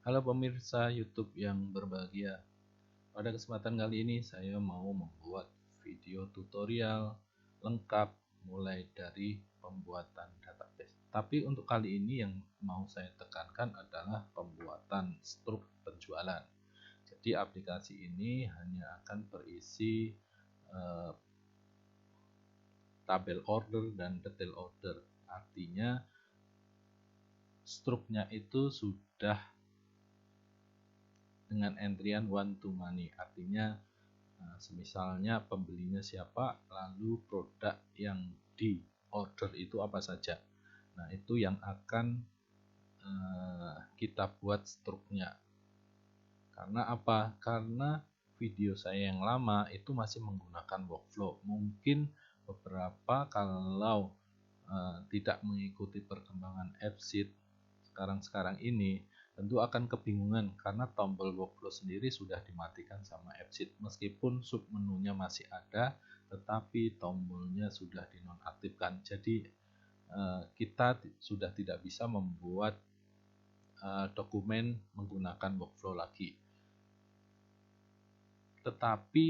Halo pemirsa YouTube yang berbahagia. Pada kesempatan kali ini saya mau membuat video tutorial lengkap mulai dari pembuatan database. Tapi untuk kali ini yang mau saya tekankan adalah pembuatan struk penjualan. Jadi aplikasi ini hanya akan berisi tabel order dan detail order. Artinya struknya itu sudah dengan entrian one to many, artinya semisalnya pembelinya siapa, lalu produk yang di order itu apa saja. Nah, itu yang akan kita buat struknya. Karena apa? Karena video saya yang lama itu masih menggunakan workflow. Mungkin beberapa kalau tidak mengikuti perkembangan AppSheet sekarang ini tentu akan kebingungan karena tombol workflow sendiri sudah dimatikan sama AppSheet. Meskipun sub menunya masih ada, tetapi tombolnya sudah dinonaktifkan. Jadi kita sudah tidak bisa membuat dokumen menggunakan workflow lagi. Tetapi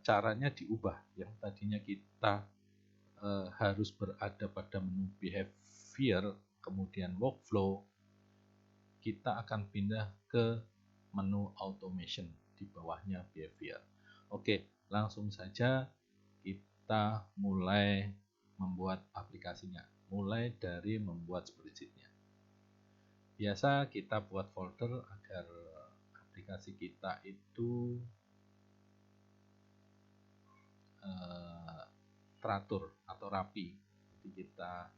caranya diubah. Yang tadinya kita harus berada pada menu behavior, kemudian workflow, kita akan pindah ke menu automation di bawahnya behavior. Oke, langsung saja kita mulai membuat aplikasinya. Mulai dari membuat spreadsheetnya. Biasa kita buat folder agar aplikasi kita itu teratur atau rapi. Jadi kita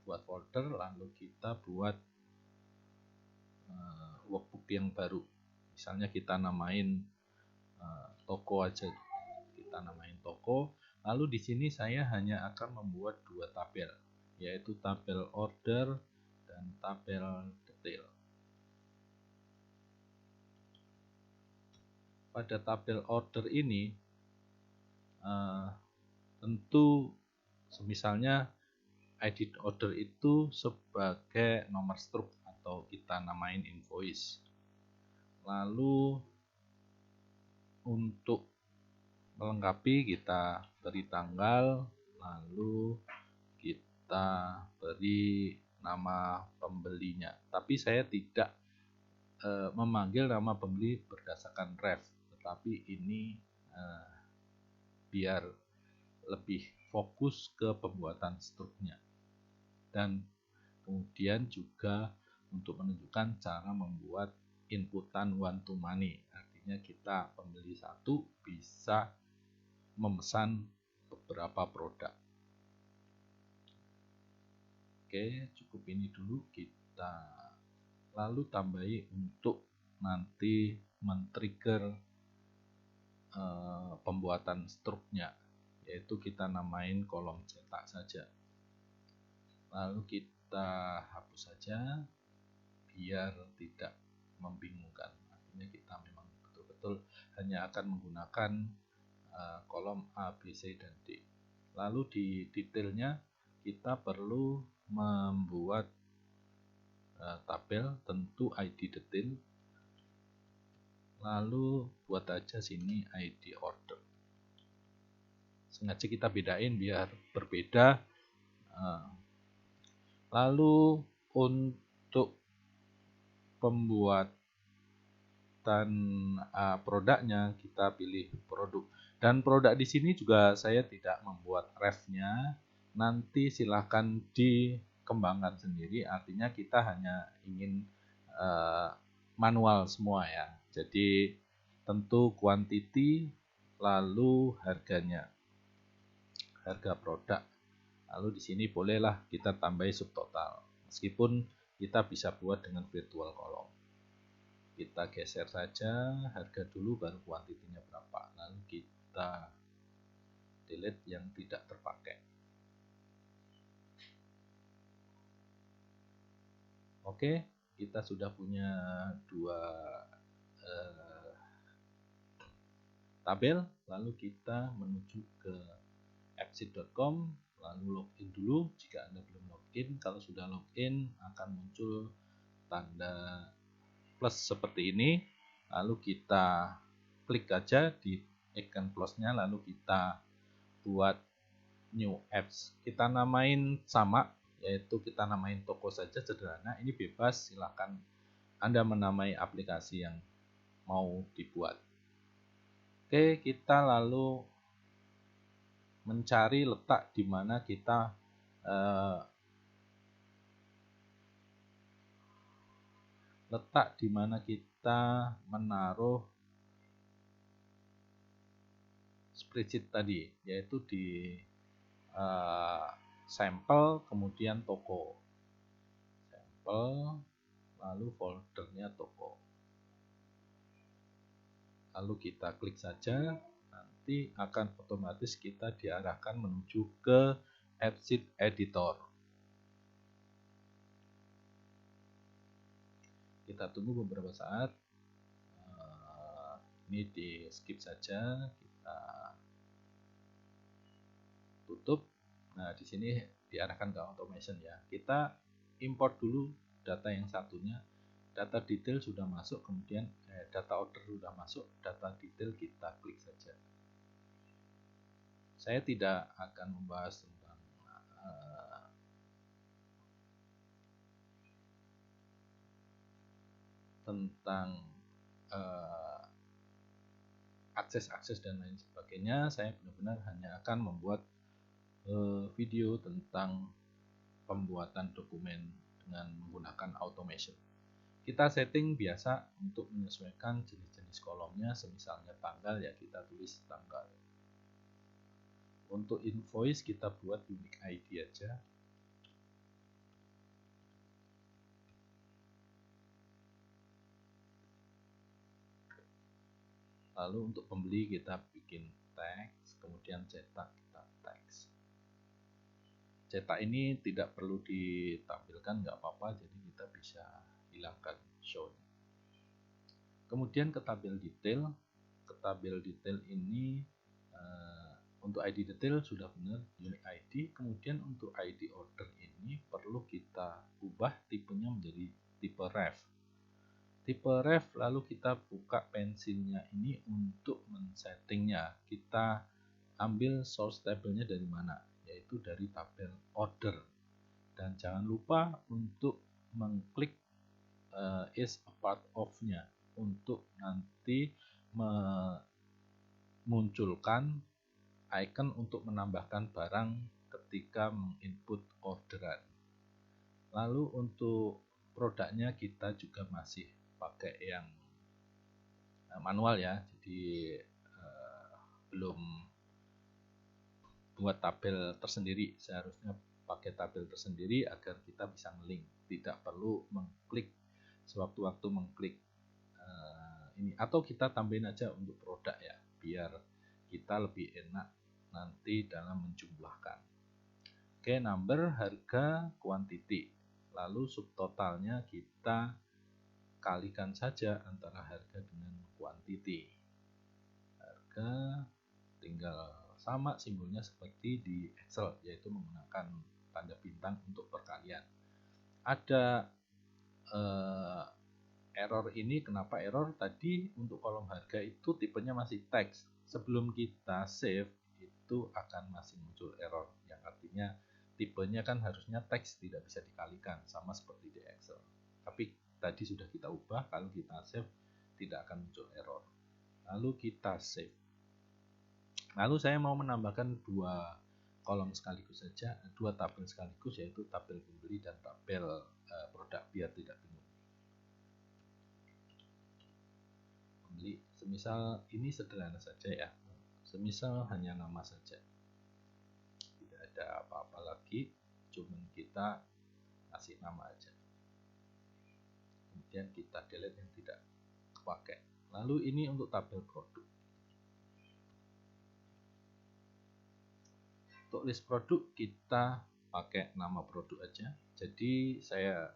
buat folder, lalu kita buat workbook yang baru. Misalnya kita namain toko aja, kita namain toko. Lalu di sini saya hanya akan membuat dua tabel, yaitu tabel order dan tabel detail. Pada tabel order ini tentu misalnya ID order itu sebagai nomor struk atau kita namain invoice. Lalu untuk melengkapi kita beri tanggal, lalu kita beri nama pembelinya. Tapi saya tidak memanggil nama pembeli berdasarkan ref, tetapi ini biar lebih fokus ke pembuatan struknya. Dan kemudian juga untuk menunjukkan cara membuat inputan one to many, artinya kita pembeli satu bisa memesan beberapa produk. Oke, cukup ini dulu. Kita lalu tambahi untuk nanti men-trigger pembuatan struknya, yaitu kita namain kolom cetak saja. Lalu kita hapus saja biar tidak membingungkan. Artinya kita memang betul-betul hanya akan menggunakan kolom A, B, C, dan D. Lalu di detailnya kita perlu membuat tabel, tentu ID detail. Lalu buat aja sini ID order. Sengaja kita bedain biar berbeda. Lalu untuk pembuatan produknya kita pilih produk. Dan produk di sini juga saya tidak membuat refnya. Nanti silahkan dikembangkan sendiri. Artinya kita hanya ingin manual semua ya. Jadi tentu quantity, lalu harganya, harga produk. Lalu di sini bolehlah kita tambahi subtotal. Meskipun kita bisa buat dengan virtual column. Kita geser saja harga dulu baru kuantitinya berapa. Lalu kita delete yang tidak terpakai. Oke, kita sudah punya dua tabel. Lalu kita menuju ke appsheet.com. Lalu login dulu jika Anda belum login. Kalau sudah login akan muncul tanda plus seperti ini, lalu kita klik aja di icon plusnya, lalu kita buat new apps. Kita namain sama, yaitu kita namain toko saja, sederhana. Ini bebas, silahkan Anda menamai aplikasi yang mau dibuat. Oke, kita lalu mencari letak di mana kita menaruh spreadsheet tadi, yaitu di sampel kemudian toko, sampel lalu foldernya toko, lalu kita klik saja, nanti akan otomatis kita diarahkan menuju ke AppSheet Editor. Kita tunggu beberapa saat, ini di skip saja, kita tutup. Nah, di sini diarahkan ke automation ya. Kita import dulu data yang satunya. Data detail sudah masuk, kemudian data order sudah masuk, data detail kita klik saja. Saya tidak akan membahas tentang akses dan lain sebagainya. Saya benar-benar hanya akan membuat video tentang pembuatan dokumen dengan menggunakan automation. Kita setting biasa untuk menyesuaikan jenis-jenis kolomnya, semisalnya tanggal ya kita tulis tanggal. Untuk invoice kita buat unique ID aja. Lalu untuk pembeli kita bikin teks, kemudian cetak kita teks. Cetak ini tidak perlu ditampilkan, nggak apa-apa, jadi kita bisa hilangkan show. Kemudian ke tabel detail. Ke tabel detail ini untuk ID detail sudah benar unique ID. Kemudian untuk ID order ini perlu kita ubah tipenya menjadi tipe ref. Tipe ref, lalu kita buka pensilnya ini untuk men-settingnya. Kita ambil source tabelnya dari mana, yaitu dari tabel order. Dan jangan lupa untuk mengklik is a part of-nya untuk nanti memunculkan icon untuk menambahkan barang ketika menginput orderan. Lalu untuk produknya kita juga masih pakai yang manual ya, jadi belum buat tabel tersendiri. Seharusnya pakai tabel tersendiri agar kita bisa nge-link, tidak perlu mengklik sewaktu-waktu mengklik ini, atau kita tambahin aja untuk produk ya, biar kita lebih enak nanti dalam menjumlahkan. Oke, number, harga, quantity. Lalu subtotalnya kita kalikan saja antara harga dengan quantity. Harga tinggal sama simbolnya seperti di Excel, yaitu menggunakan tanda bintang untuk perkalian. Ada error ini, kenapa error? Tadi untuk kolom harga itu tipenya masih teks. Sebelum kita save itu akan masih muncul error, yang artinya tipenya kan harusnya teks, tidak bisa dikalikan, sama seperti di Excel. Tapi tadi sudah kita ubah, kalau kita save tidak akan muncul error. Lalu kita save. Lalu saya mau menambahkan dua kolom sekaligus saja, dua tabel sekaligus, yaitu tabel pembeli dan tabel produk, biar tidak bingung. Pembeli, semisal ini sederhana saja ya, semisal hanya nama saja, tidak ada apa-apa lagi, cuman kita kasih nama aja, kemudian kita delete yang tidak kepakai. Lalu ini untuk tabel produk. Untuk list produk kita pakai nama produk aja. Jadi saya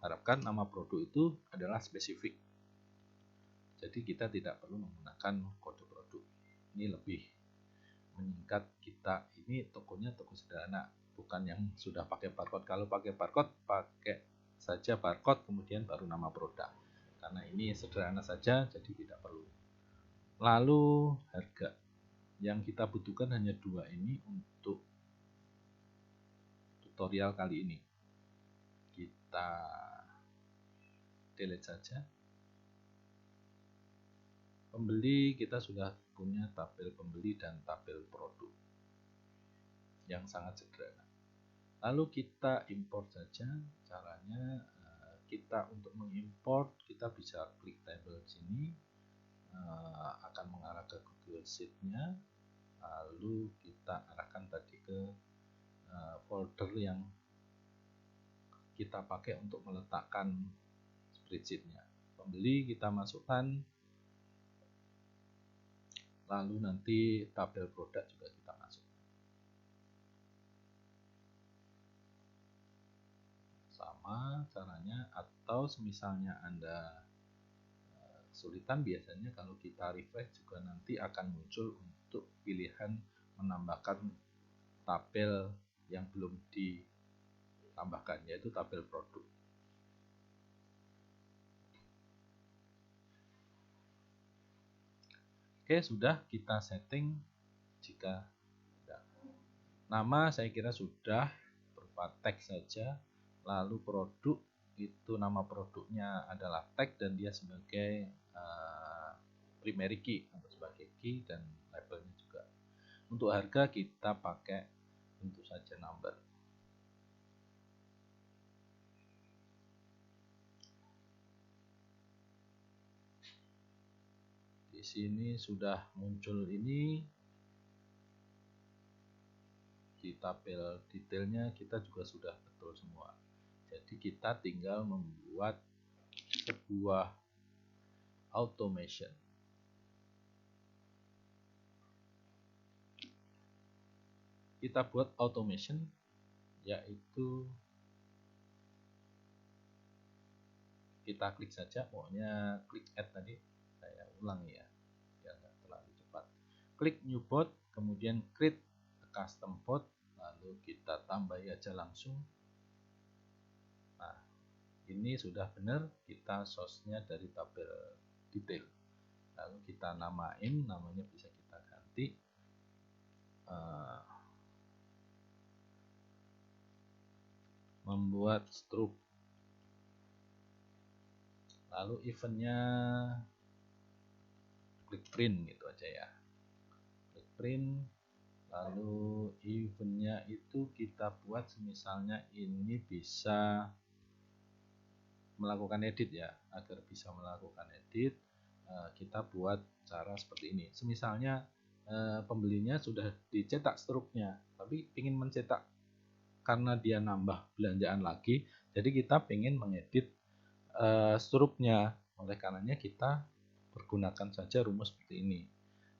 harapkan nama produk itu adalah spesifik. Jadi kita tidak perlu menggunakan kode produk. Ini lebih menyingkat kita. Ini tokonya toko sederhana, bukan yang sudah pakai barcode. Kalau pakai barcode pakai saja barcode kemudian baru nama produk. Karena ini sederhana saja jadi tidak perlu. Lalu harga. Yang kita butuhkan hanya 2 ini untuk tutorial kali ini. Kita delete saja. Pembeli, kita sudah punya tabel pembeli dan tabel produk yang sangat sederhana. Lalu kita import saja. Caranya kita untuk mengimport kita bisa klik tabel sini, akan mengarah ke Google Sheet-nya, lalu kita arahkan tadi ke folder yang kita pakai untuk meletakkan spreadsheet-nya. Pembeli kita masukkan, lalu nanti tabel produk juga kita masukkan. Sama caranya, atau misalnya Anda kesulitan, biasanya kalau kita refresh juga nanti akan muncul untuk pilihan menambahkan tabel yang belum ditambahkan, yaitu tabel produk. Oke, sudah kita setting. Jika nama saya kira sudah berupa teks saja, lalu produk itu nama produknya adalah tag dan dia sebagai primary key atau sebagai key, dan labelnya juga. Untuk harga kita pakai tentu saja number. Di sini sudah muncul ini. Di tabel detailnya kita juga sudah betul semua. Jadi kita tinggal membuat sebuah automation. Kita buat automation, yaitu kita klik saja, pokoknya klik add tadi, saya ulangi ya biar nggak terlalu cepat. Klik new bot, kemudian create custom bot, lalu kita tambah aja langsung. Nah, ini sudah benar, kita source-nya dari tabel detail. Lalu kita namain, namanya bisa kita ganti membuat struk. Lalu eventnya klik print gitu aja ya, klik print. Lalu eventnya itu kita buat misalnya ini bisa melakukan edit ya. Agar bisa melakukan edit, kita buat cara seperti ini. Semisalnya pembelinya sudah dicetak struknya, tapi ingin mencetak karena dia nambah belanjaan lagi, jadi kita ingin mengedit struknya. Oleh karenanya kita pergunakan saja rumus seperti ini.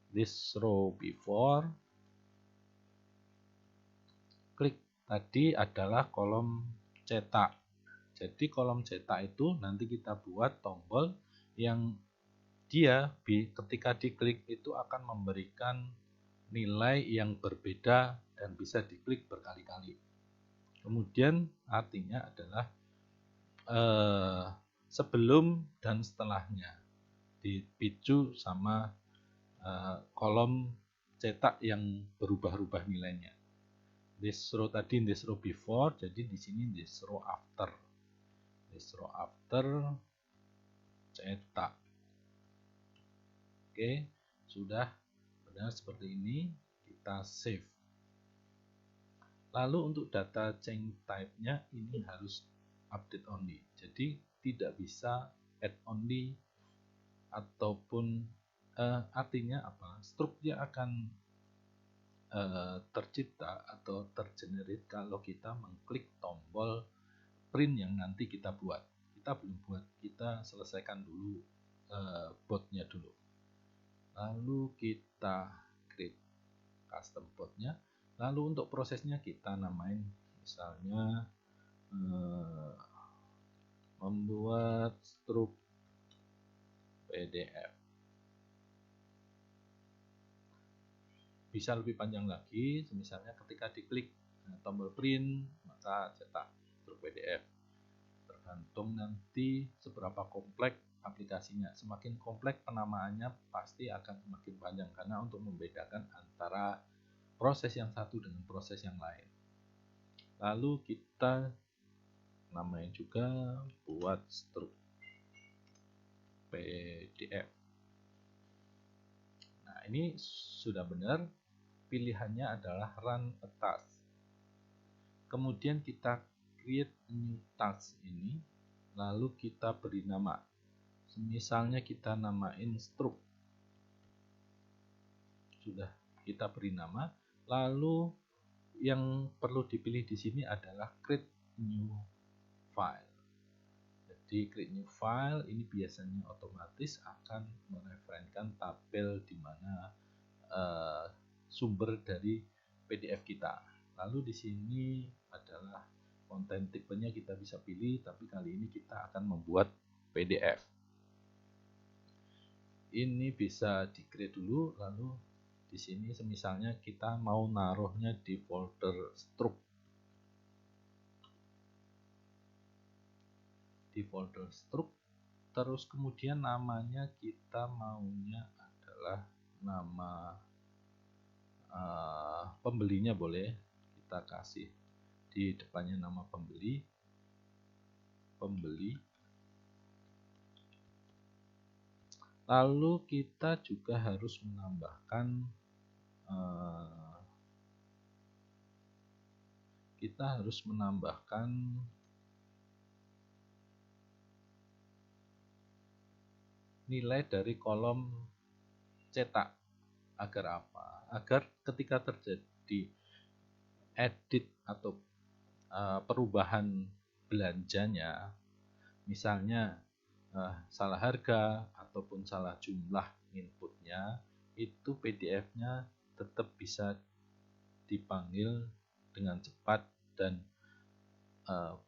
This row before, klik tadi adalah kolom cetak. Jadi kolom cetak itu nanti kita buat tombol yang dia ketika diklik itu akan memberikan nilai yang berbeda dan bisa diklik berkali-kali. Kemudian artinya adalah sebelum dan setelahnya dipicu sama kolom cetak yang berubah-ubah nilainya. This row tadi this row before, jadi di sini this row after. This row after cetak. Oke, sudah benar seperti ini, kita save. Lalu untuk data change type-nya ini harus update only. Jadi tidak bisa add only ataupun artinya apa? Struknya akan tercipta atau tergenerate kalau kita mengklik tombol print yang nanti kita buat. Kita belum buat, kita selesaikan dulu botnya dulu. Lalu kita create custom botnya. Lalu untuk prosesnya kita namain misalnya membuat struk PDF. Bisa lebih panjang lagi, misalnya ketika diklik tombol print maka cetak struk PDF. tergantung nanti seberapa kompleks aplikasinya. Semakin kompleks penamaannya pasti akan semakin panjang, karena untuk membedakan antara proses yang satu dengan proses yang lain. Lalu kita namain juga buat struk PDF. Nah, ini sudah benar, pilihannya adalah run a task. Kemudian kita create a new task ini, lalu kita beri nama. Misalnya kita namain struk. Sudah kita beri nama, lalu yang perlu dipilih di sini adalah create new file. Jadi create new file ini biasanya otomatis akan mereferensikan tabel di mana sumber dari PDF kita. Lalu di sini adalah konten tipenya kita bisa pilih, tapi kali ini kita akan membuat PDF. Ini bisa di-create dulu, lalu di sini misalnya kita mau naruhnya di folder struk. Di folder struk, terus kemudian namanya kita maunya adalah nama pembelinya, boleh kita kasih di depannya nama pembeli. Lalu kita juga harus menambahkan nilai dari kolom cetak. Agar apa? Agar ketika terjadi edit atau perubahan belanjanya, misalnya salah harga ataupun salah jumlah inputnya, itu PDF-nya tetap bisa dipanggil dengan cepat dan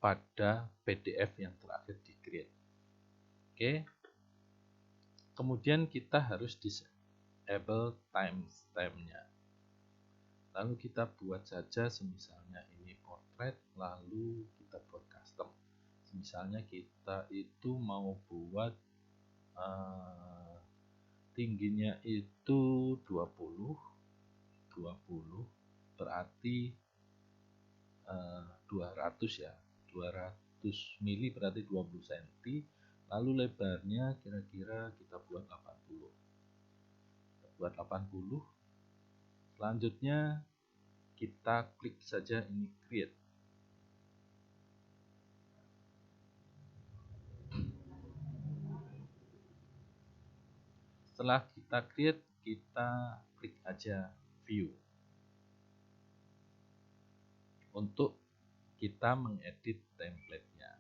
pada PDF yang terakhir di-create. Oke. Kemudian kita harus disable timestamp-nya. Lalu kita buat saja misalnya ini portrait, lalu kita buat custom. Misalnya kita itu mau buat tingginya itu 20 berarti 200 ya, 200 mili berarti 20 cm. Lalu lebarnya kira-kira kita buat 80. Selanjutnya kita klik saja ini create. Setelah kita create, kita klik aja view untuk kita mengedit template-nya.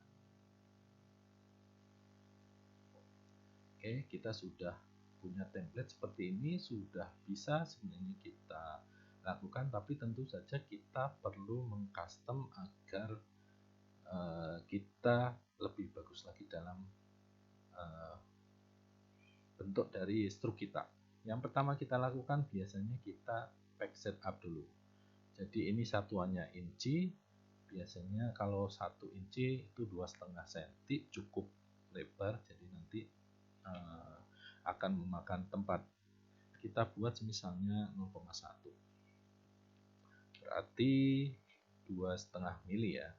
Oke, kita sudah punya template seperti ini, sudah bisa sebenarnya kita lakukan, tapi tentu saja kita perlu mengcustom agar kita lebih bagus lagi dalam bentuk dari struk kita. Yang pertama kita lakukan biasanya kita pack setup dulu. Jadi ini satuannya inci. Biasanya kalau 1 inci itu 2,5 cm cukup lebar, jadi nanti akan memakan tempat. Kita buat misalnya 0,1, berarti 2,5 mili ya.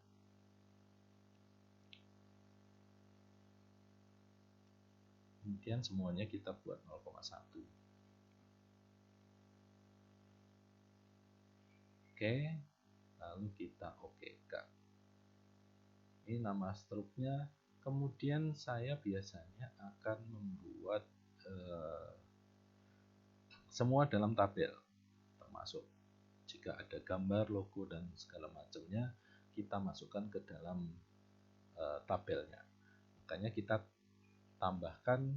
Kemudian semuanya kita buat 0,1. Oke, lalu kita oke-kan. Ini nama struknya. Kemudian saya biasanya akan membuat semua dalam tabel, termasuk jika ada gambar, logo dan segala macamnya, kita masukkan ke dalam tabelnya. Makanya kita tambahkan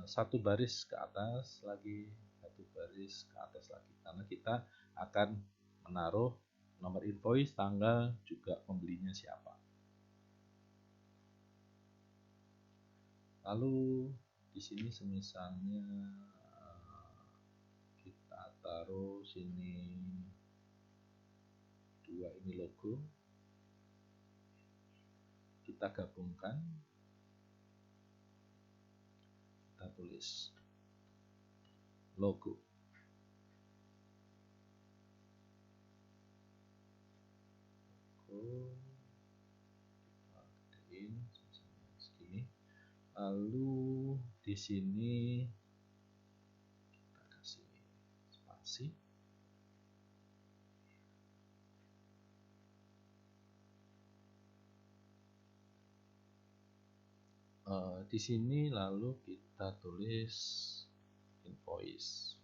satu baris ke atas lagi, satu baris ke atas lagi, karena kita akan menaruh nomor invoice, tanggal, juga pembelinya siapa. Lalu di sini misalnya kita taruh sini 2 ini logo. kita gabungkan, kita tulis logo. Kita gedein segini. Lalu di sini kita kasih spasi. Di sini lalu kita tulis invoice.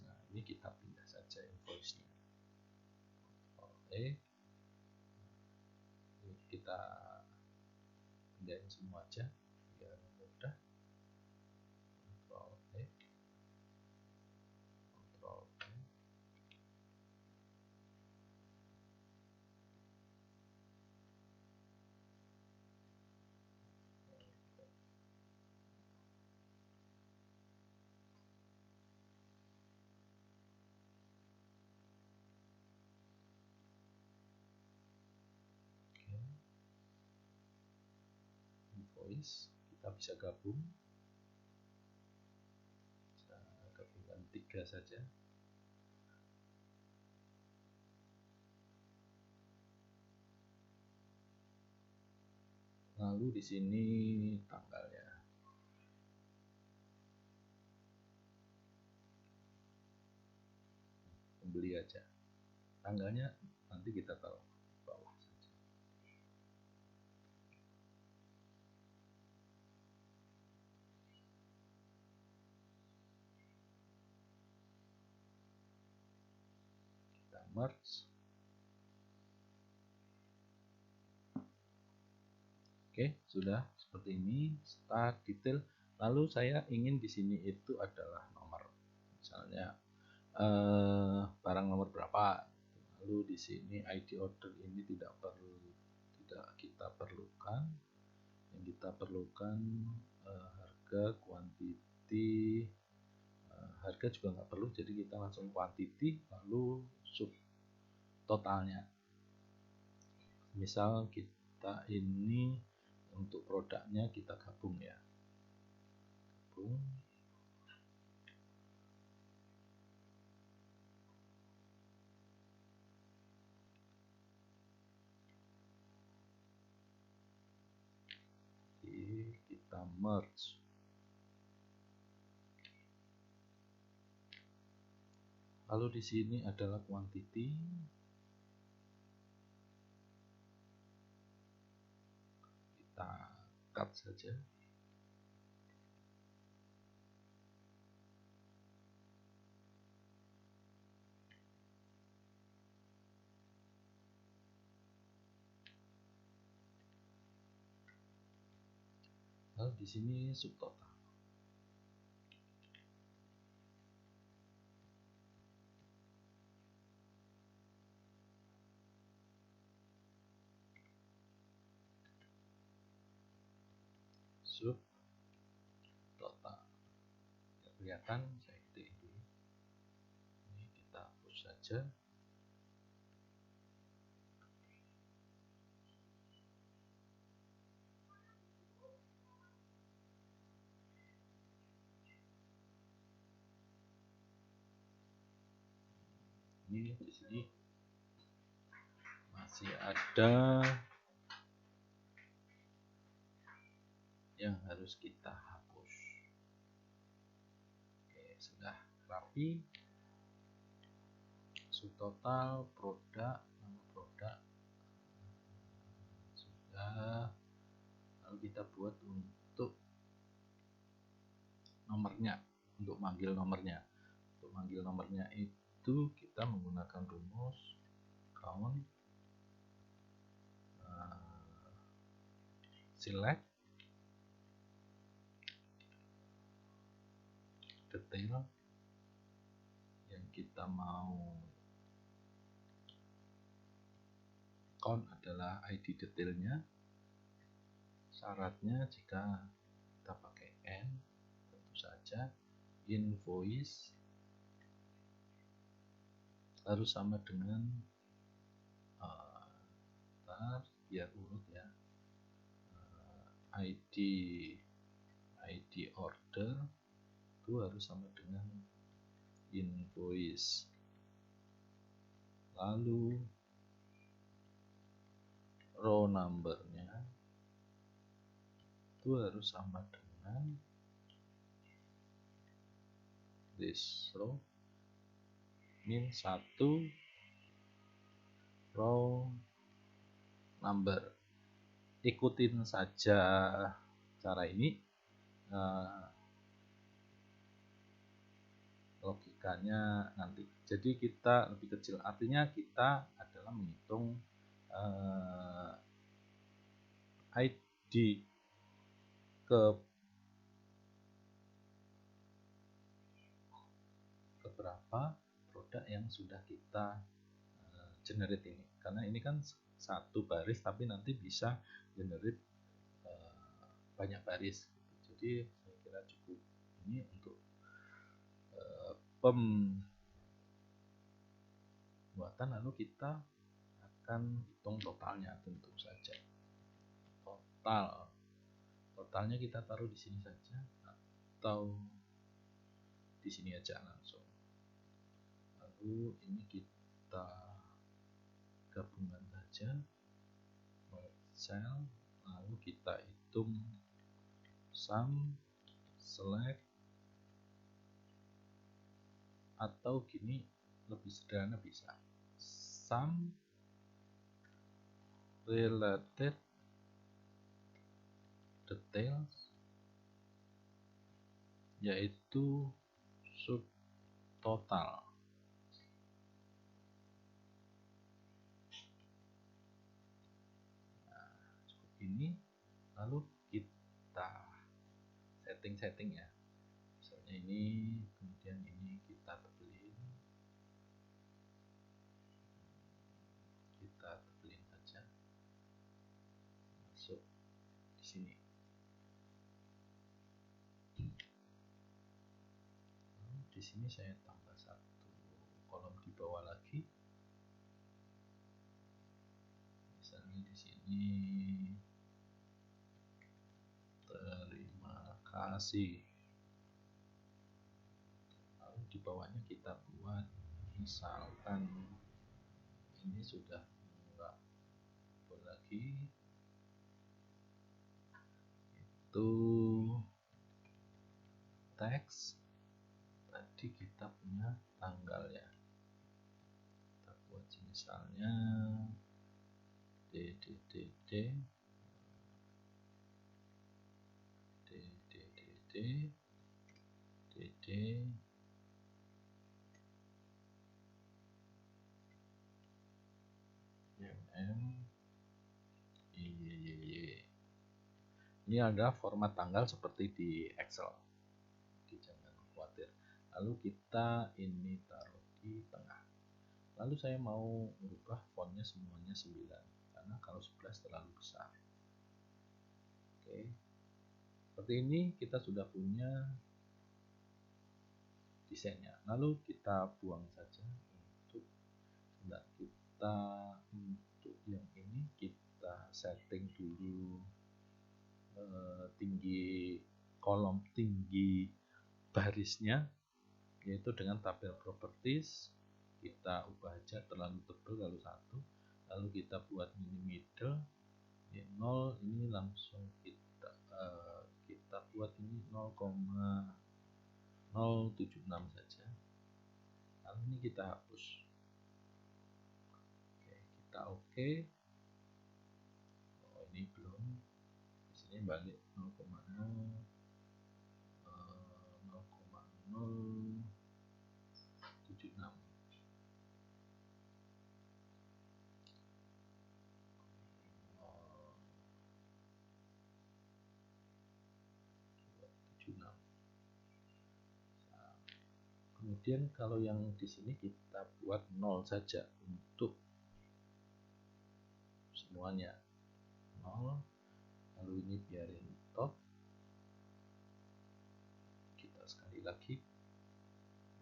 Nah ini kita pindah saja invoice-nya. Oke, kita pindahin semua aja biar mudah. Ctrl E, Ctrl E. Invoice kita bisa gabung, bisa gabungkan 3 saja. Lalu di sini tanggalnya, pembeli aja, tanggalnya nanti kita taruh bawah saja. Kita merge. Oke, sudah seperti ini. Start detail. Lalu saya ingin di sini itu adalah nomor, misalnya barang nomor berapa. Lalu di sini ID order ini tidak kita perlukan. Yang kita perlukan harga, quantity, harga juga nggak perlu. Jadi kita langsung quantity, lalu sub totalnya. Misal kita ini untuk produknya kita gabung ya, gabung. Jadi kita merge. Lalu di sini adalah quantity. Kita cut saja. Lalu di sini subtotal. Subtotal. Tidak kelihatan, saya ketik dulu. Ini kita hapus saja. Ini di sini masih ada yang harus kita hapus. Oke, sudah rapi. Subtotal, produk, nama produk sudah. Lalu kita buat untuk nomornya, untuk manggil nomornya. Untuk manggil nomornya itu kita menggunakan rumus count, select detail yang kita mau count adalah ID detailnya. Syaratnya jika kita pakai N, tentu saja invoice harus sama dengan biar urut ya. ID order itu harus sama dengan invoice, lalu row numbernya itu harus sama dengan this row min 1 row number. Ikutin saja cara ini, logikanya nanti. Jadi kita lebih kecil, artinya kita adalah menghitung ID ke beberapa produk yang sudah kita generate ini, karena ini kan satu baris tapi nanti bisa generate banyak baris. Jadi saya kira cukup ini untuk pembuatan, lalu kita akan hitung totalnya. Tentu saja totalnya kita taruh di sini saja atau di sini aja langsung. Lalu ini kita gabungkan saja cell, lalu kita hitung sum select, atau gini lebih sederhana bisa sum related details, yaitu subtotal. Nah, cukup ini, lalu kita setting ya. Misalnya ini, kemudian ini kita tebelin saja, masuk di sini. Lalu di sini saya tambah satu kolom di bawah lagi. Misalnya di sini terima kasih. Lalu di bawahnya kita buat, misalkan ini sudah enggak boleh lagi, itu teks tadi kita punya tanggal ya, kita buat misalnya DDDD Ini adalah format tanggal seperti di Excel, jadi jangan khawatir. Lalu kita ini taruh di tengah. Lalu saya mau merubah fontnya semuanya 9, karena kalau 11 terlalu besar. Oke, seperti ini kita sudah punya desainnya. Lalu kita buang saja untuk yang ini kita setting dulu tinggi kolom, tinggi barisnya, yaitu dengan tabel properties kita ubah aja terlalu tebal kalau 1, lalu kita buat mini middle 0, ini langsung kita buat ini 0,076 saja. Lalu ini kita hapus. Oke, kita oke. Oh, ini belum, di sini balik 0,076. Kemudian kalau yang di sini kita buat 0 saja untuk semuanya, 0. Lalu ini biarin top. Kita sekali lagi,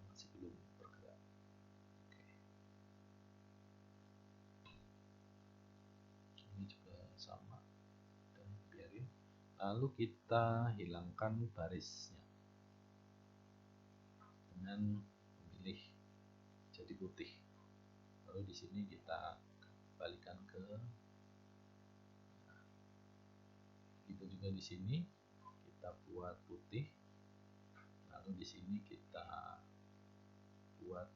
masih belum bergerak. Oke. Ini juga Lalu kita hilangkan barisnya dengan memilih jadi putih. Lalu di sini kita kembalikan ke, itu juga di sini kita buat putih. Lalu di sini kita buat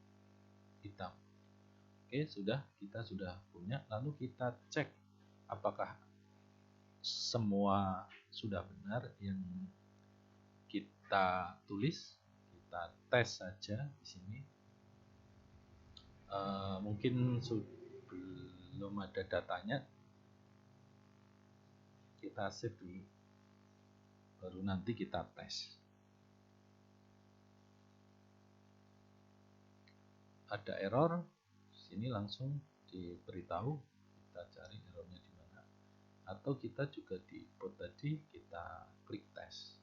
hitam. Oke, kita sudah punya. Lalu kita cek apakah semua sudah benar yang kita tulis. Kita tes saja di sini. Mungkin belum ada datanya, kita save dulu, baru nanti kita tes. Ada error, sini langsung diberitahu, kita cari errornya di mana. Atau kita juga di bot tadi kita klik tes.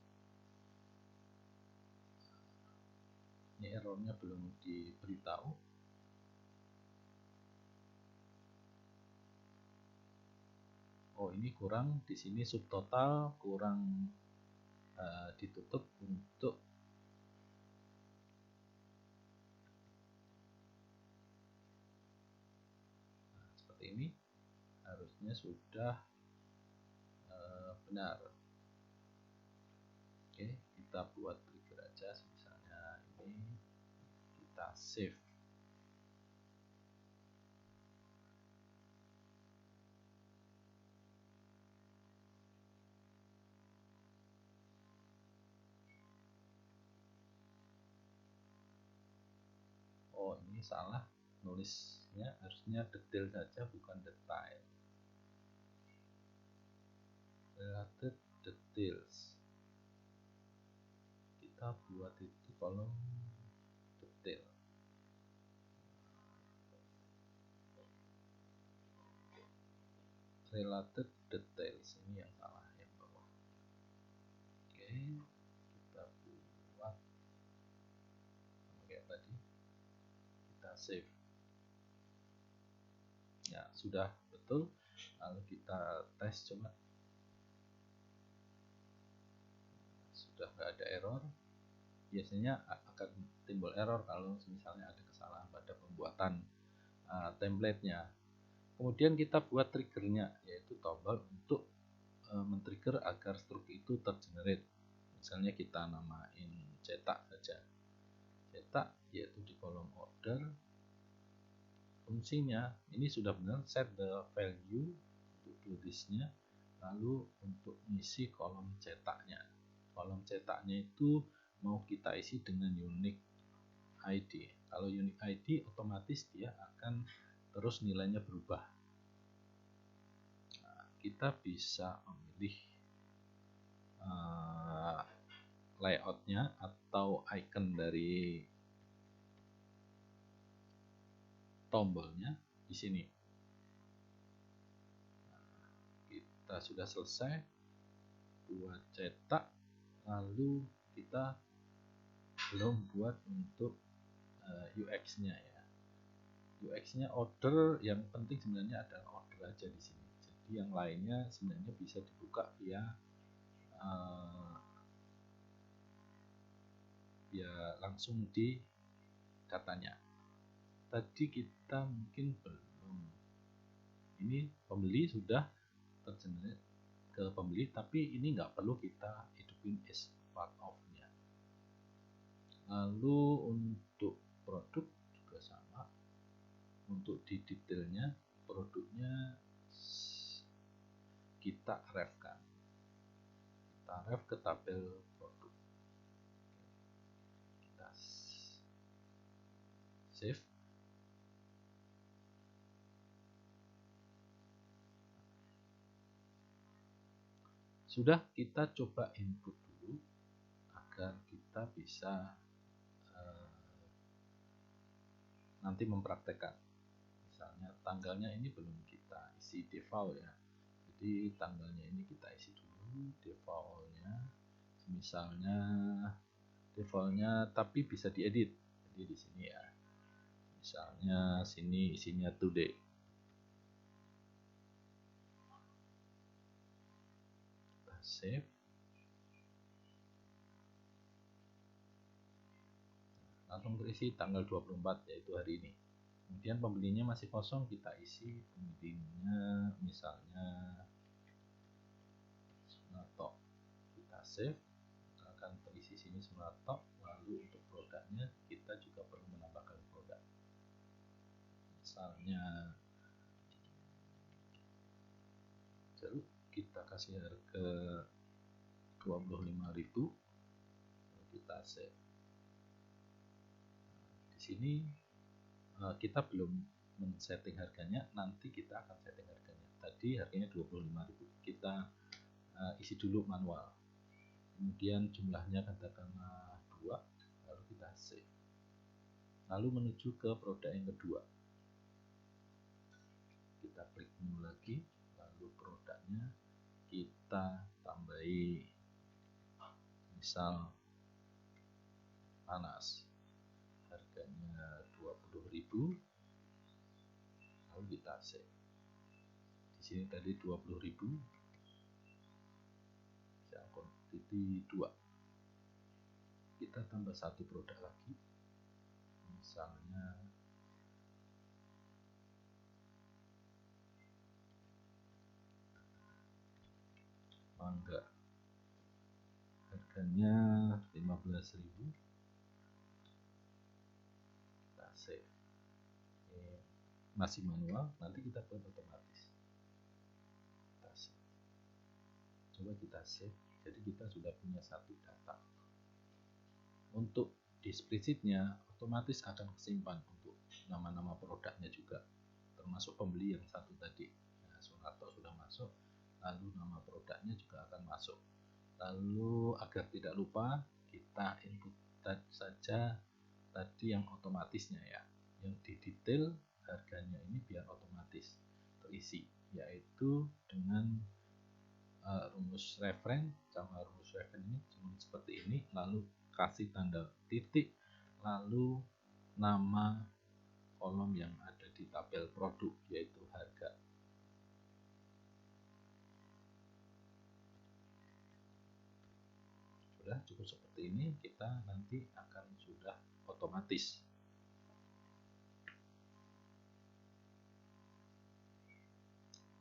Ini errornya belum diberitahu. Oh, ini kurang, di sini subtotal kurang ditutup untuk seperti ini, harusnya sudah benar. Oke, kita buat trigger aja, misalnya ini kita save. Oh, ini salah nulisnya, harusnya detail saja bukan detail. Related details, kita buat itu kolom detail. Related details, ini yang salah, yang bawah. Oke, kita buat sama kayak tadi, kita save. Ya, sudah betul. Lalu kita tes coba. Sudah nggak ada error. Biasanya akan timbul error kalau misalnya ada kesalahan pada pembuatan template-nya. Kemudian kita buat triggernya, yaitu tombol untuk men-trigger agar struktur itu tergenerate. Misalnya kita namain cetak saja. Cetak yaitu di kolom order. Fungsinya ini sudah benar, set the value untuk tulisnya. Lalu untuk isi kolom cetaknya. Kolom cetaknya itu mau kita isi dengan unique ID. Kalau unique ID otomatis dia akan terus nilainya berubah. Nah, kita bisa memilih layoutnya atau icon dari tombolnya di sini. Nah, kita sudah selesai buat cetak, lalu kita belum buat untuk UX-nya ya. UX-nya order, yang penting sebenarnya adalah order aja di sini. Jadi yang lainnya sebenarnya bisa dibuka via langsung di datanya. Tadi kita mungkin belum, ini pembeli sudah tergenerate ke pembeli, tapi ini nggak perlu kita hidupin as part of-nya. Lalu untuk produk juga sama. Untuk di detailnya produknya kita refkan, kita ref ke tabel produk. Kita save. Sudah, kita coba input dulu agar kita bisa nanti mempraktekkan. Misalnya tanggalnya ini belum kita isi default ya, jadi tanggalnya ini kita isi dulu defaultnya. Misalnya defaultnya, tapi bisa diedit. Jadi di sini ya, misalnya sini isinya today. Kita save. Langsung terisi tanggal 24, yaitu hari ini. Kemudian pembelinya masih kosong, kita isi pembelinya misalnya Sunato. Kita save, akan terisi sini Sunato. Lalu untuk produknya kita juga perlu menambahkan produk. Misalnya jeruk, kita kasih harga 25.000. Kita save. Di sini kita belum men-setting harganya, nanti kita akan setting harganya. Tadi harganya 25.000, kita isi dulu manual. Kemudian jumlahnya katakanlah 2, lalu kita save. Lalu menuju ke produk yang kedua. Kita klik menu lagi, lalu produknya kita tambahi misal nanas. Harganya 20.000, lalu kita save. Di sini tadi 20.000, saya quantity 2. Kita tambah satu produk lagi, misalnya mangga. Harganya 15.000. Kita save. Masih manual, nanti kita buat otomatis. Kita save. Coba kita save, jadi kita sudah punya satu data. Untuk di spreadsheetnya otomatis akan kesimpan untuk nama-nama produknya juga, termasuk pembeli yang satu tadi. Nah, Sunato sudah masuk, lalu nama produknya juga akan masuk. Lalu agar tidak lupa, kita input saja tadi yang otomatisnya ya, yang di detail harganya ini biar otomatis terisi, yaitu dengan rumus referen. Sama rumus referen ini cuma seperti ini, lalu kasih tanda titik, lalu nama kolom yang ada di tabel produk, yaitu harga. Sudah cukup seperti ini, kita nanti akan sudah otomatis.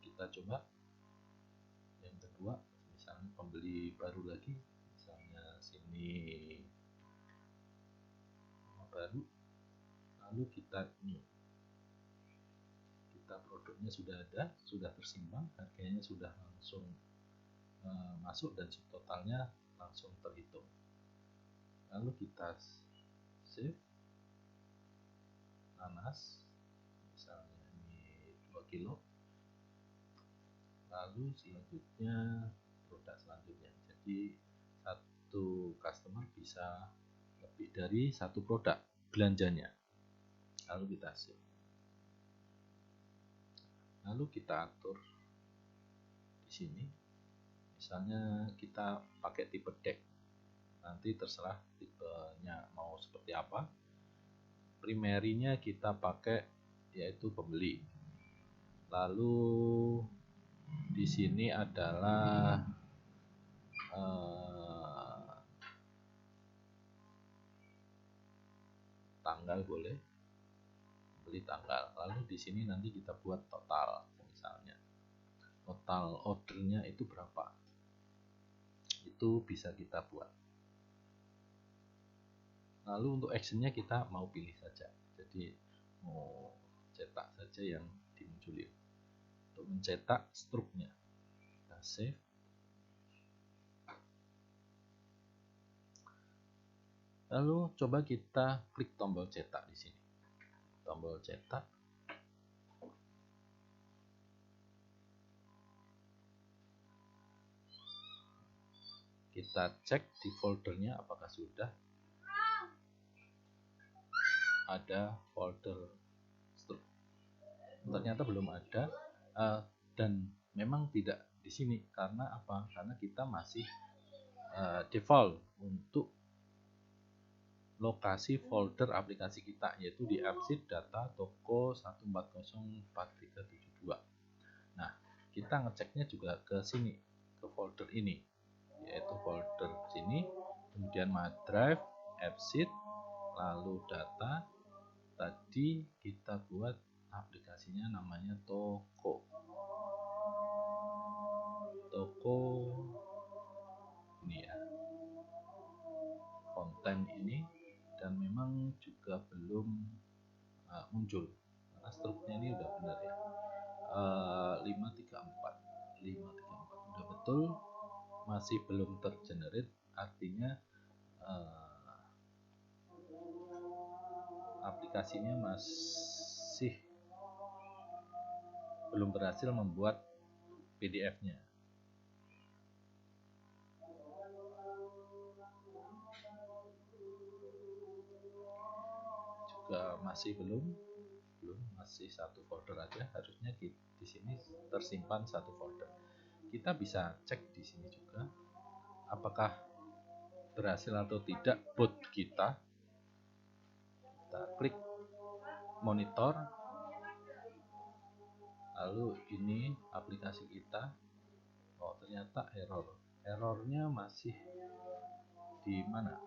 Kita coba yang kedua, misalnya pembeli baru lagi, misalnya sini nama baru, lalu kita produknya sudah ada, sudah tersimpan, harganya sudah langsung masuk dan totalnya langsung terhitung. Lalu kita save nanas, misalnya ini 2 kilo. Lalu selanjutnya produk selanjutnya, jadi satu customer bisa lebih dari satu produk belanjanya. Lalu kita save, lalu kita atur di sini, misalnya kita pakai tipe deck, nanti terserah tipenya mau seperti apa. Primerinya kita pakai yaitu pembeli. Lalu di sini adalah tanggal, boleh beli tanggal. Lalu di sini nanti kita buat total, misalnya total ordernya itu berapa, itu bisa kita buat. Lalu untuk actionnya kita mau pilih saja, jadi mau cetak saja yang dimunculin. Untuk mencetak struknya kita save. Lalu coba kita klik tombol cetak di sini. Tombol cetak. Kita cek di foldernya apakah sudah ada folder struk. Ternyata belum ada, dan memang tidak di sini. Karena apa? Karena kita masih default untuk lokasi folder aplikasi kita, yaitu di AppSheet data toko 1404372. Nah, kita ngeceknya juga ke sini, ke folder ini. yaitu folder sini, kemudian my drive, AppSheet, lalu data. Tadi kita buat aplikasinya namanya toko ini ya, konten ini, dan memang juga belum muncul karena struknya ini udah benar ya, 534 udah betul, masih belum tergenerate, artinya aplikasinya masih belum berhasil membuat PDF-nya. Juga masih belum, masih satu folder aja, harusnya di sini tersimpan satu folder. Kita bisa cek di sini juga apakah berhasil atau tidak boot kita. Kita klik monitor, lalu ini aplikasi kita. Oh, ternyata errornya masih di mana?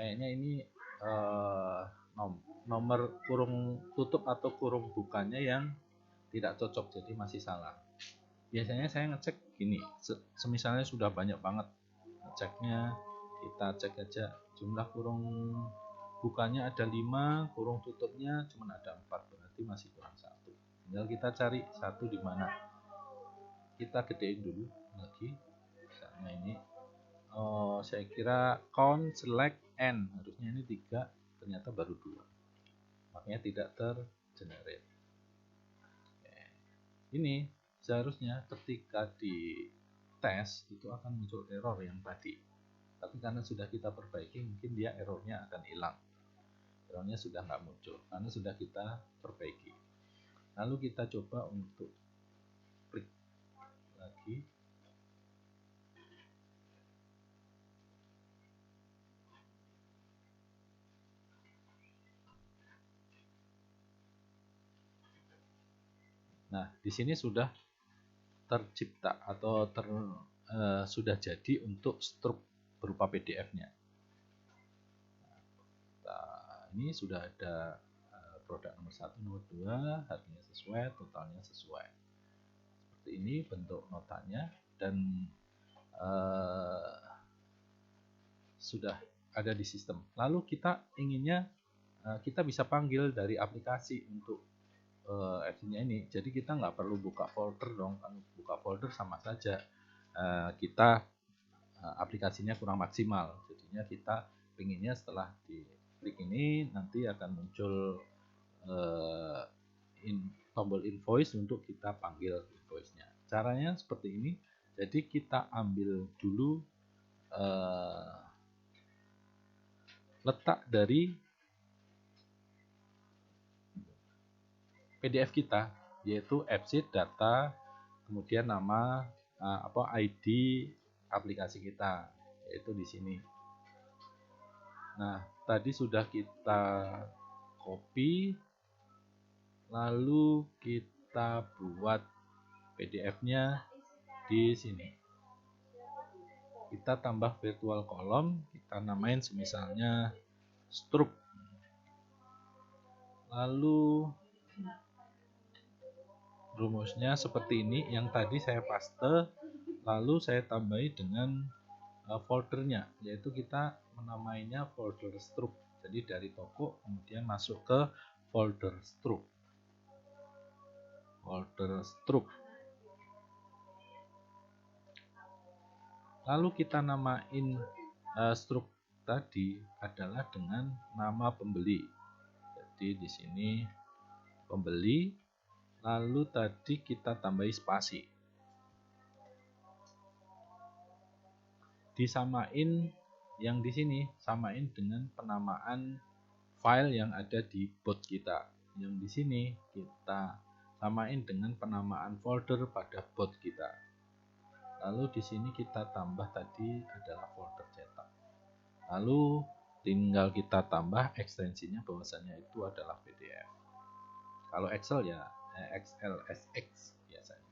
Kayaknya ini nomor kurung tutup atau kurung bukanya yang tidak cocok, jadi masih salah. Biasanya saya ngecek gini, semisalnya sudah banyak banget ngeceknya, kita cek aja jumlah kurung bukanya ada 5, kurung tutupnya cuma ada 4, berarti masih kurang 1. Tinggal kita cari satu di mana. Kita gedein dulu lagi, misalnya ini. Saya kira count select n, harusnya ini 3, ternyata baru 2, makanya tidak tergenerate. Ini seharusnya ketika di tes itu akan muncul error yang tadi, tapi karena sudah kita perbaiki, mungkin dia errornya akan hilang, errornya sudah nggak muncul karena sudah kita perbaiki. Lalu kita coba untuk klik lagi. Nah, di sini sudah tercipta atau sudah jadi untuk struk berupa PDF-nya. Nah, ini sudah ada produk nomor 1, nomor 2, harganya sesuai, totalnya sesuai. Seperti ini bentuk notanya, dan sudah ada di sistem. Lalu kita inginnya kita bisa panggil dari aplikasi untuk Apps-nya ini, jadi kita nggak perlu buka folder dong, kan buka folder sama saja kita aplikasinya kurang maksimal. Jadinya kita pinginnya setelah diklik ini nanti akan muncul tombol invoice untuk kita panggil invoice-nya. Caranya seperti ini. Jadi kita ambil dulu letak dari PDF kita, yaitu AppSheet data, kemudian nama ID aplikasi kita, yaitu di sini. Nah, tadi sudah kita copy, lalu kita buat PDF-nya di sini. Kita tambah virtual column, kita namain misalnya struk. Lalu rumusnya seperti ini, yang tadi saya paste, lalu saya tambahi dengan foldernya, yaitu kita menamainya folder struk. Jadi dari toko kemudian masuk ke folder struk. Lalu kita namain struk tadi adalah dengan nama pembeli. Jadi di sini pembeli, lalu tadi kita tambahi spasi. Disamain yang di sini, samain dengan penamaan file yang ada di bot kita. Yang di sini kita samain dengan penamaan folder pada bot kita. Lalu di sini kita tambah tadi adalah folder cetak. Lalu tinggal kita tambah ekstensinya bahwasanya itu adalah PDF. Kalau Excel ya XLSX biasanya.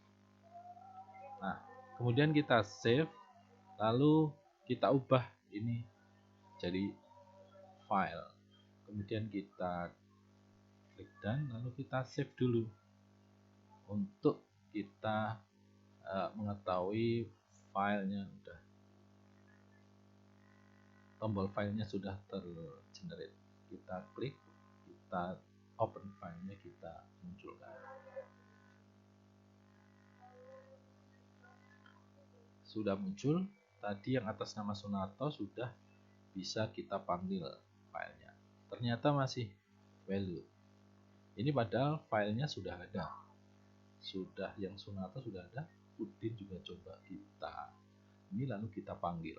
Nah, kemudian kita save, lalu kita ubah ini jadi file. Kemudian kita klik dan lalu kita save dulu untuk kita mengetahui filenya udah, tombol filenya sudah tergenerate. Kita klik, kita open filenya, kita munculkan. Sudah muncul, tadi yang atas nama Sunarto sudah bisa kita panggil filenya. Ternyata masih value. Ini padahal filenya sudah ada. Sudah yang Sunarto sudah ada, Udin juga coba kita. Ini lalu kita panggil.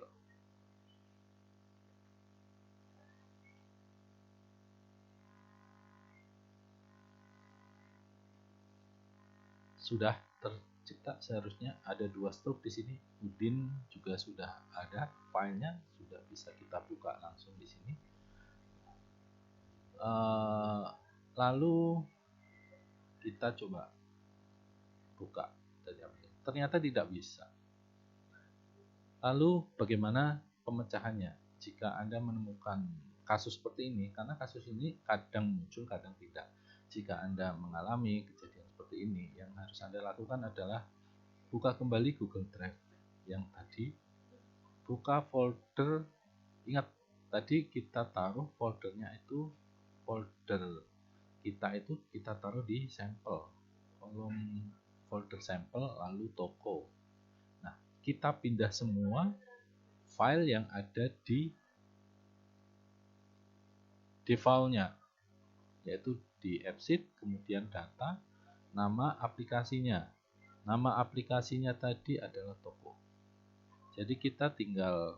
Sudah tercipta, seharusnya ada 2 struk di sini. Udin juga sudah ada, filenya sudah bisa kita buka langsung di sini. Lalu kita coba buka, ternyata tidak bisa. Lalu bagaimana pemecahannya? Jika Anda menemukan kasus seperti ini, karena kasus ini kadang muncul, kadang tidak. Jika Anda mengalami kejadian seperti ini, yang harus Anda lakukan adalah buka kembali Google Drive yang tadi, buka folder. Ingat, tadi kita taruh foldernya itu, folder kita itu kita taruh di sampel, kolom folder sampel, lalu toko. Nah, kita pindah semua file yang ada di defaultnya, yaitu di AppSheet, kemudian data, nama aplikasinya. Nama aplikasinya tadi adalah toko. Jadi kita tinggal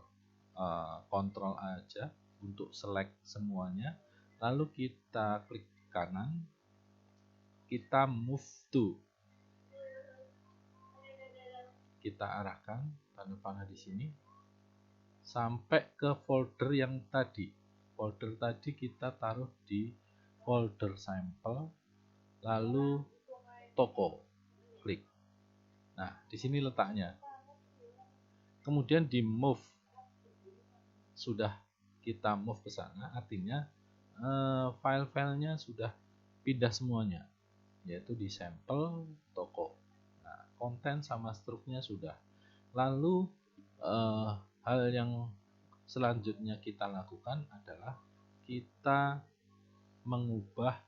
kontrol aja untuk select semuanya, lalu kita klik kanan, kita move to, kita arahkan tanda panah di sini sampai ke folder yang tadi. Folder tadi kita taruh di folder sampel, lalu toko, klik. Nah, di sini letaknya. Kemudian di move, sudah kita move ke sana, artinya file-filenya sudah pindah semuanya, yaitu di sampel, toko. Nah, konten sama struknya sudah. Lalu hal yang selanjutnya kita lakukan adalah kita mengubah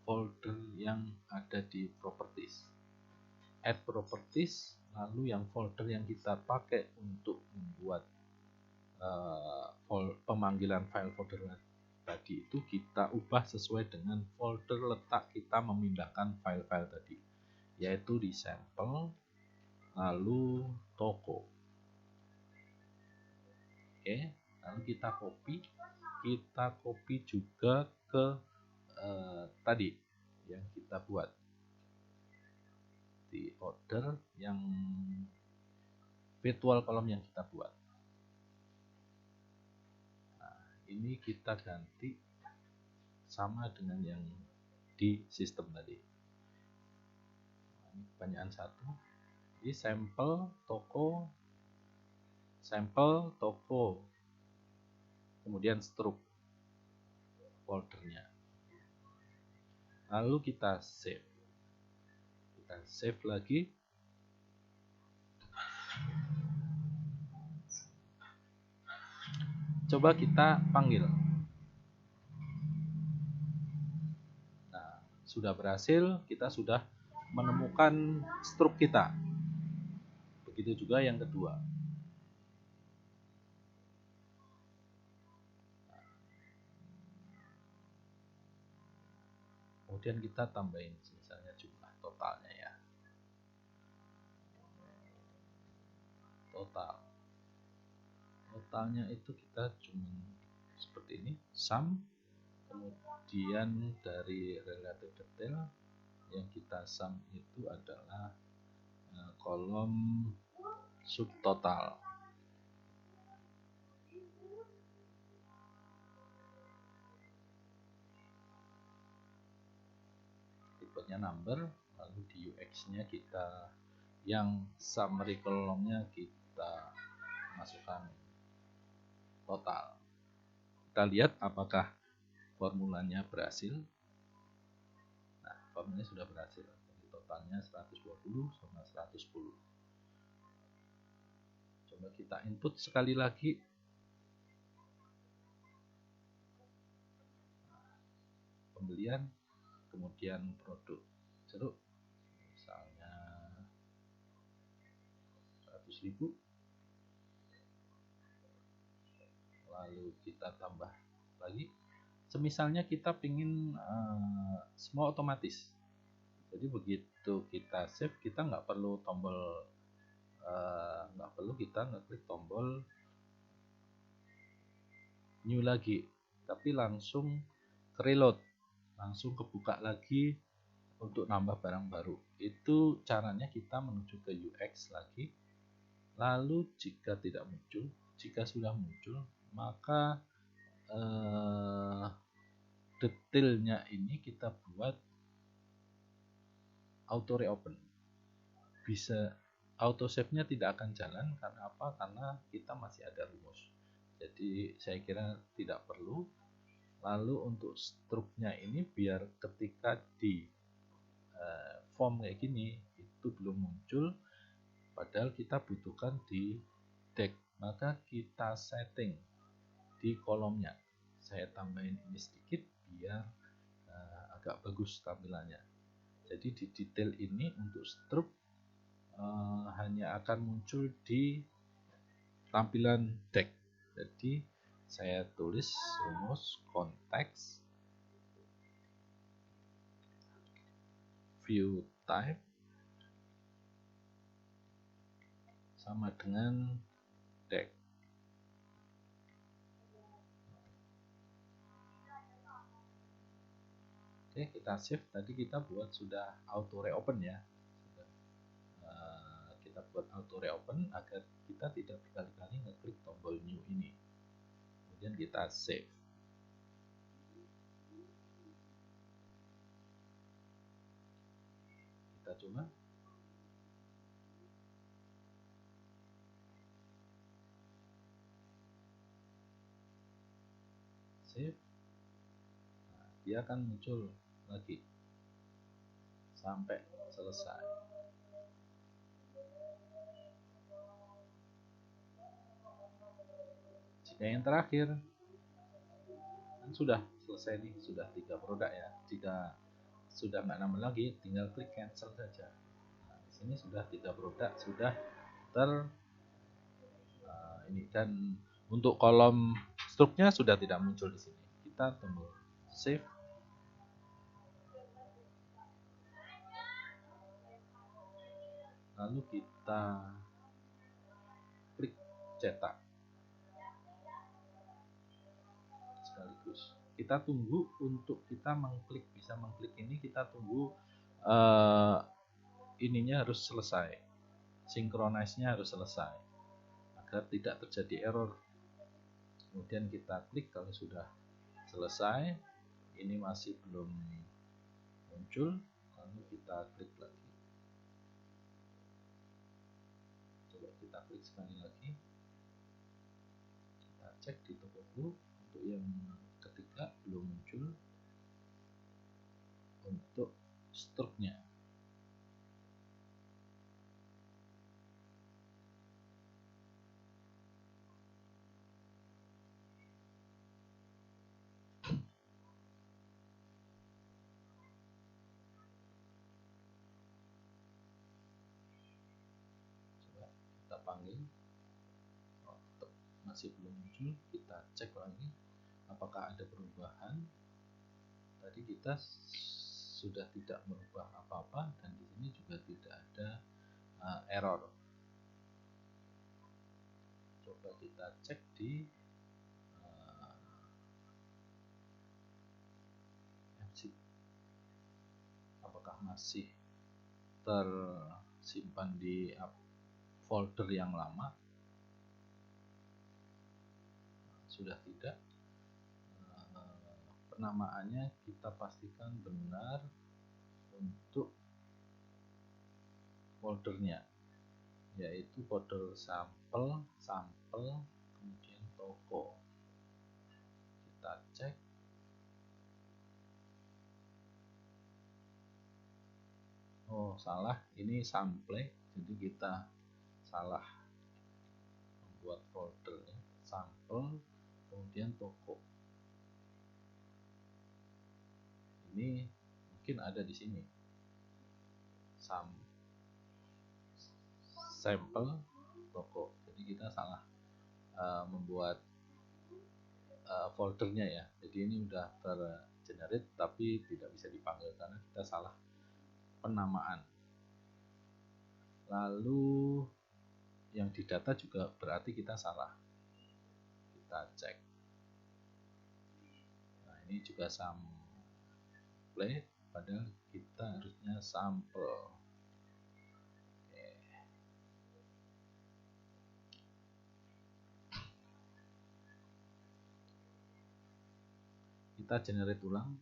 folder yang ada di properties. Add properties, lalu yang folder yang kita pakai untuk membuat pemanggilan file folder tadi itu kita ubah sesuai dengan folder letak kita memindahkan file-file tadi, yaitu di sampel, lalu toko. Oke, lalu kita copy juga ke tadi yang kita buat di order, yang virtual column yang kita buat. Nah, ini kita ganti sama dengan yang di sistem tadi. Ini kebanyakan satu. Di sampel toko, kemudian struk foldernya. Lalu kita save. Kita save lagi. Coba kita panggil. Nah, sudah berhasil, kita sudah menemukan struk kita. Begitu juga yang kedua. Kemudian kita tambahin misalnya jumlah totalnya ya. Totalnya itu kita cuma seperti ini, sum, kemudian dari relative detail yang kita sum itu adalah kolom subtotal. Tipenya number, lalu di UX-nya kita yang summary column-nya kita masukkan total. Kita lihat apakah formulanya berhasil. Nah, formulanya sudah berhasil. Jadi totalnya 120 sama 110. Coba kita input sekali lagi. Pembelian, kemudian produk jeruk, misalnya 100.000. Lalu kita tambah lagi. Semisalnya kita ingin semua otomatis. Jadi begitu kita save, kita nggak perlu kita ngeklik tombol new lagi, tapi langsung reload, langsung kebuka lagi untuk nambah barang baru. Itu caranya kita menuju ke UX lagi. Lalu jika sudah muncul, maka detailnya ini kita buat auto reopen. Bisa auto save-nya tidak akan jalan karena apa? Karena kita masih ada rumus. Jadi saya kira tidak perlu. Lalu untuk struknya ini biar ketika di form kayak gini itu belum muncul, padahal kita butuhkan di deck, maka kita setting di kolomnya. Saya tambahin ini sedikit biar agak bagus tampilannya. Jadi di detail ini untuk struk hanya akan muncul di tampilan deck. Jadi saya tulis rumus konteks view type sama dengan deck. Oke, kita save. Tadi kita buat sudah auto reopen ya. Kita buat auto reopen agar kita tidak berkali-kali ngeklik tombol new ini. Kemudian kita save. Kita coba. Save. Nah, dia akan muncul lagi sampai selesai. Jika yang terakhir kan sudah selesai nih, sudah 3 produk ya. Jika sudah nggak nambah lagi, tinggal klik cancel saja. Nah, di sini sudah 3 produk sudah ini, dan untuk kolom struknya sudah tidak muncul di sini. Kita tombol save. Lalu kita klik cetak sekaligus. Kita tunggu untuk kita bisa mengklik ini, kita tunggu ininya harus selesai, sinkronize-nya harus selesai agar tidak terjadi error. Kemudian kita klik kalau sudah selesai, ini masih belum muncul, lalu kita klik lagi. Coba kita klik sekali lagi, kita cek di Tokoku. Untuk yang ketiga belum muncul untuk struknya. Coba kita panggil, masih belum muncul. Kita cek lagi apakah ada perubahan. Tadi kita sudah tidak merubah apa-apa dan di sini juga tidak ada error. Coba kita cek di MC, apakah masih tersimpan di folder yang lama. Sudah tidak, penamaannya kita pastikan benar untuk foldernya, yaitu folder sampel, kemudian toko. Kita cek. Oh, salah, ini sample, jadi kita salah membuat foldernya. Sampel, kemudian toko. Ini mungkin ada di sini. Sampel toko. Jadi kita salah membuat foldernya ya. Jadi ini udah tergenerate tapi tidak bisa dipanggil karena kita salah penamaan. Lalu yang didata juga berarti kita salah. Kita cek. Nah, ini juga sample, padahal kita harusnya sampel. Oke. Kita generate ulang.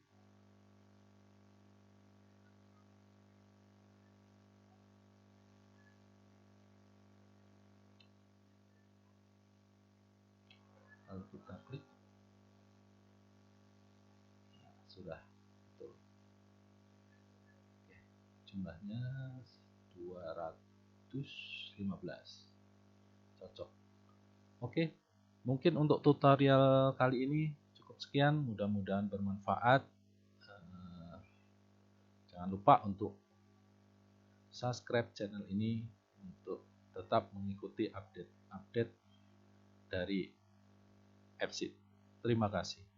Lalu kita klik. Nah, sudah betul. Oke. Jumlahnya 215. Cocok. Oke. Mungkin untuk tutorial kali ini cukup sekian. Mudah-mudahan bermanfaat. Jangan lupa untuk subscribe channel ini untuk tetap mengikuti update-update dari Appseed. Terima kasih.